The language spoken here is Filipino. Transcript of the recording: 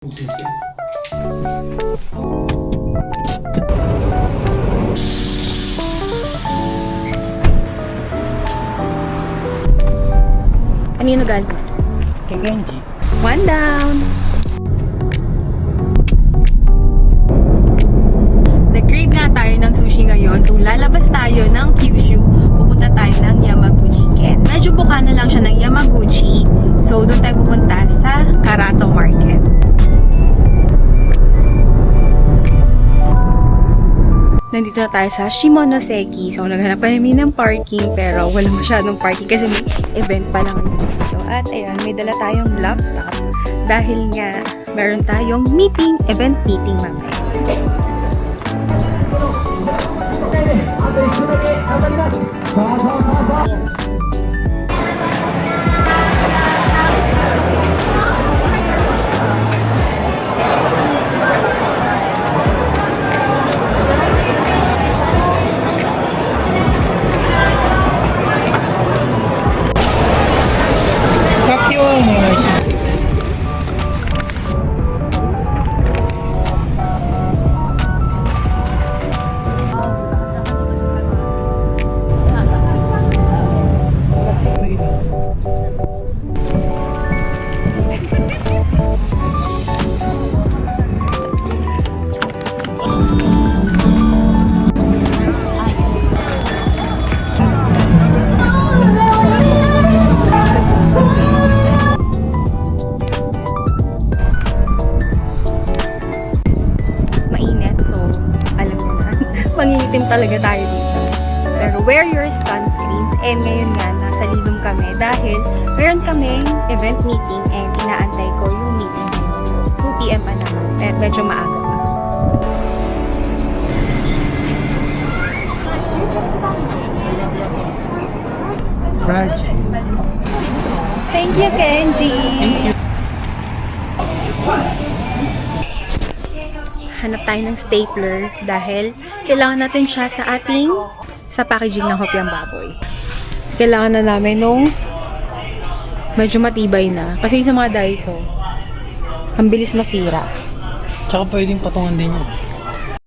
Sisi. Kanino galing? Kay Genji. One down! Nag-crave nga tayo ng sushi ngayon. So, lalabas tayo ng Kyushu. Pupunta tayo ng Yamaguchi Ken. Medyo buka na lang siya ng Yamaguchi. So, doon tayo pupunta sa Karato Market. Nandito na tayo sa Shimonoseki. So, naghanap kami ng parking pero wala masyadong parking kasi may event pa lang dito. At ayun, may dala tayong laptop dahil nga meron tayong event meeting mamaya. Mangingitim talaga tayo dito. Pero wear your sunscreens. And ngayon nga, nasa Lidom kami dahil meron kaming event meeting and inaantay ko yung meeting. So, 2 PM pa naman. Eh, medyo maaga pa. Raj. Thank you, Kenji! Thank you. Hanap tayo ng stapler dahil kailangan natin siya sa packaging ng hopyang baboy. So, kailangan na namin nung medyo matibay na. Kasi sa mga Daiso, ang bilis masira. Tsaka pwedeng patungan din yun.